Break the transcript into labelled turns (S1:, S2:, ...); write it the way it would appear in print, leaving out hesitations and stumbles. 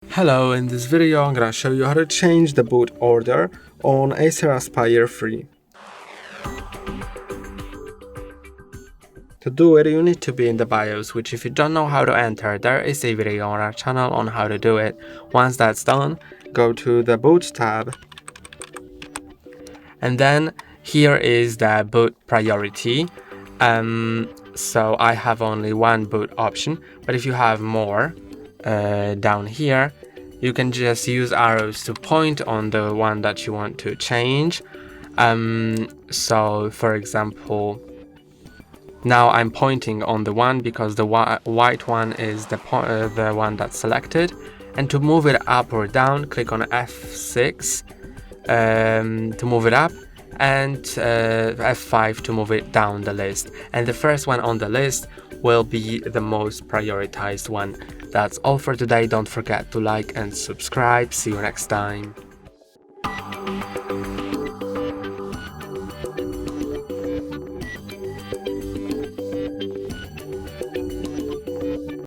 S1: Hello, in this video I'm gonna show you how to change the boot order on ACER Aspire free. To do it, you need to be in the BIOS, which if you don't know how to enter, there is a video on our channel on how to do it. Once that's done, go to the boot tab. And then here is the boot priority. So I have only one boot option, but if you have more down here, you can just use arrows to point on the one that you want to change. So for example, now I'm pointing on the one because the white one is the one that's selected. And to move it up or down, click on F6 to move it up, and F5 to move it down the list. And the first one on the list will be the most prioritized one. That's all for today. Don't forget to like and subscribe. See you next time.